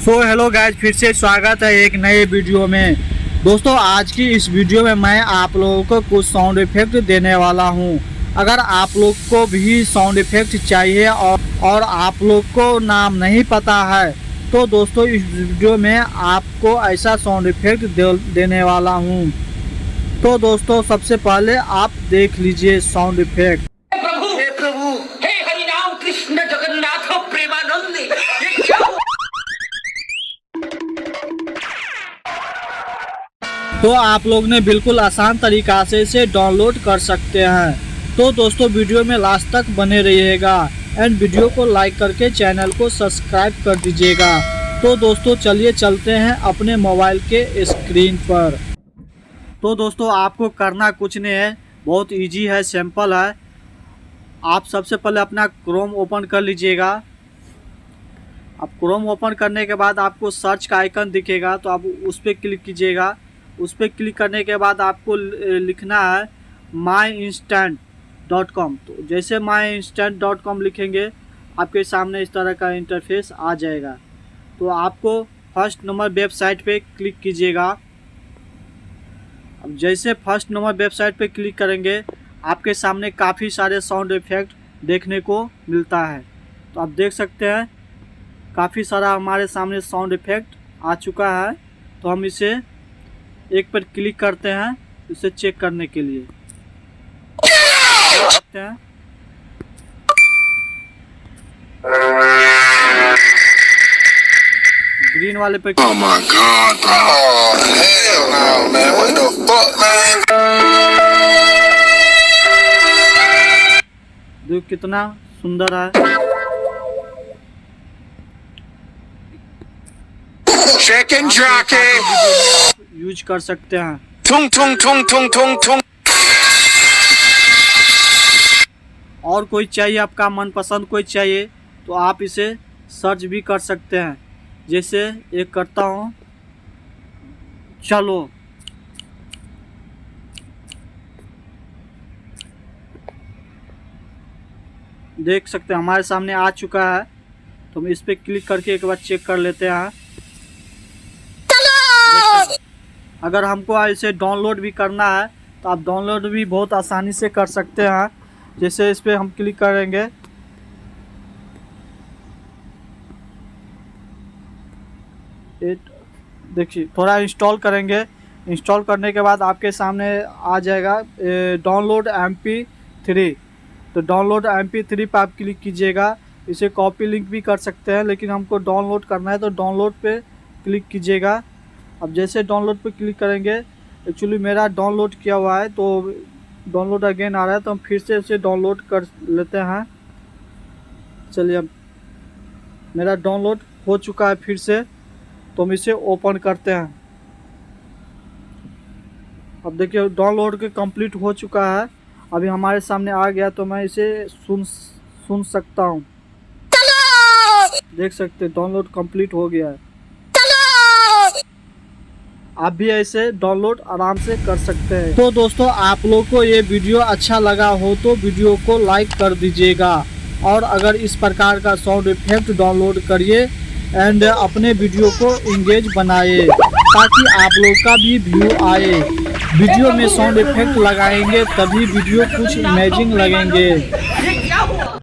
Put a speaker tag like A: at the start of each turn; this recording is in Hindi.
A: सो हेलो गाइज, फिर से स्वागत है एक नए वीडियो में। दोस्तों, आज की इस वीडियो में मैं आप लोगों को कुछ साउंड इफेक्ट देने वाला हूं। अगर आप लोग को भी साउंड इफेक्ट चाहिए और आप लोग को नाम नहीं पता है तो दोस्तों इस वीडियो में आपको ऐसा साउंड इफेक्ट देने वाला हूं। तो दोस्तों सबसे पहले आप देख लीजिए साउंड इफेक्ट।
B: हे प्रभु, हे हरिनाम कृष्ण जगन्नाथ प्रेमानंद, ये क्या हुआ?
A: तो आप लोग ने बिल्कुल आसान तरीका से इसे डाउनलोड कर सकते हैं। तो दोस्तों वीडियो में लास्ट तक बने रहिएगा एंड वीडियो को लाइक करके चैनल को सब्सक्राइब कर दीजिएगा। तो दोस्तों चलिए चलते हैं अपने मोबाइल के स्क्रीन पर। तो दोस्तों आपको करना कुछ नहीं है, बहुत इजी है, सिंपल है। आप सबसे पहले अपना क्रोम ओपन कर लीजिएगा। अब क्रोम ओपन करने के बाद आपको सर्च का आइकन दिखेगा तो आप उस पर क्लिक कीजिएगा। उस पर क्लिक करने के बाद आपको लिखना है myinstant.com। तो जैसे myinstant.com लिखेंगे आपके सामने इस तरह का इंटरफेस आ जाएगा। तो आपको फर्स्ट नंबर वेबसाइट पे क्लिक कीजिएगा। अब जैसे फर्स्ट नंबर वेबसाइट पे क्लिक करेंगे आपके सामने काफ़ी सारे साउंड इफेक्ट देखने को मिलता है। तो आप देख सकते हैं काफ़ी सारा हमारे सामने साउंड इफेक्ट आ चुका है। तो हम इसे एक पर क्लिक करते हैं इसे चेक करने के लिए। देखते हैं ग्रीन वाले पे।
C: Oh my God, bro. Oh, hell no, man. What the fuck, man?
A: देखो कितना सुंदर है।
C: Chicken jockey.
A: यूज कर सकते हैं।
C: Tung tung tung tung tung tung.
A: और कोई चाहिए आपका मनपसंद कोई चाहिए तो आप इसे सर्च भी कर सकते हैं। जैसे एक करता हूँ, चलो। देख सकते हैं हमारे सामने आ चुका है। तो हम इस पर क्लिक करके एक बार चेक कर लेते हैं। अगर हमको इसे डाउनलोड भी करना है तो आप डाउनलोड भी बहुत आसानी से कर सकते हैं। जैसे इस पर हम क्लिक करेंगे, देखिए थोड़ा इंस्टॉल करेंगे। इंस्टॉल करने के बाद आपके सामने आ जाएगा डाउनलोड MP3। तो डाउनलोड MP3 पर आप क्लिक कीजिएगा। इसे कॉपी लिंक भी कर सकते हैं, लेकिन हमको डाउनलोड करना है तो डाउनलोड पे क्लिक कीजिएगा। अब जैसे डाउनलोड पे क्लिक करेंगे, एक्चुअली मेरा डाउनलोड किया हुआ है तो डाउनलोड अगेन आ रहा है तो हम फिर से इसे डाउनलोड कर लेते हैं। चलिए अब मेरा डाउनलोड हो चुका है फिर से, तो हम इसे ओपन करते हैं। अब देखिए डाउनलोड के कंप्लीट हो चुका है, अभी हमारे सामने आ गया तो मैं इसे सुन सकता हूँ। देख सकते डाउनलोड कंप्लीट हो गया है। आप भी ऐसे डाउनलोड आराम से कर सकते हैं। तो दोस्तों आप लोग को ये वीडियो अच्छा लगा हो तो वीडियो को लाइक कर दीजिएगा और अगर इस प्रकार का साउंड इफेक्ट डाउनलोड करिए एंड अपने वीडियो को इंगेज बनाए ताकि आप लोग का भी व्यू आए। वीडियो में साउंड इफेक्ट लगाएंगे तभी वीडियो कुछ इमेजिंग लगेंगे।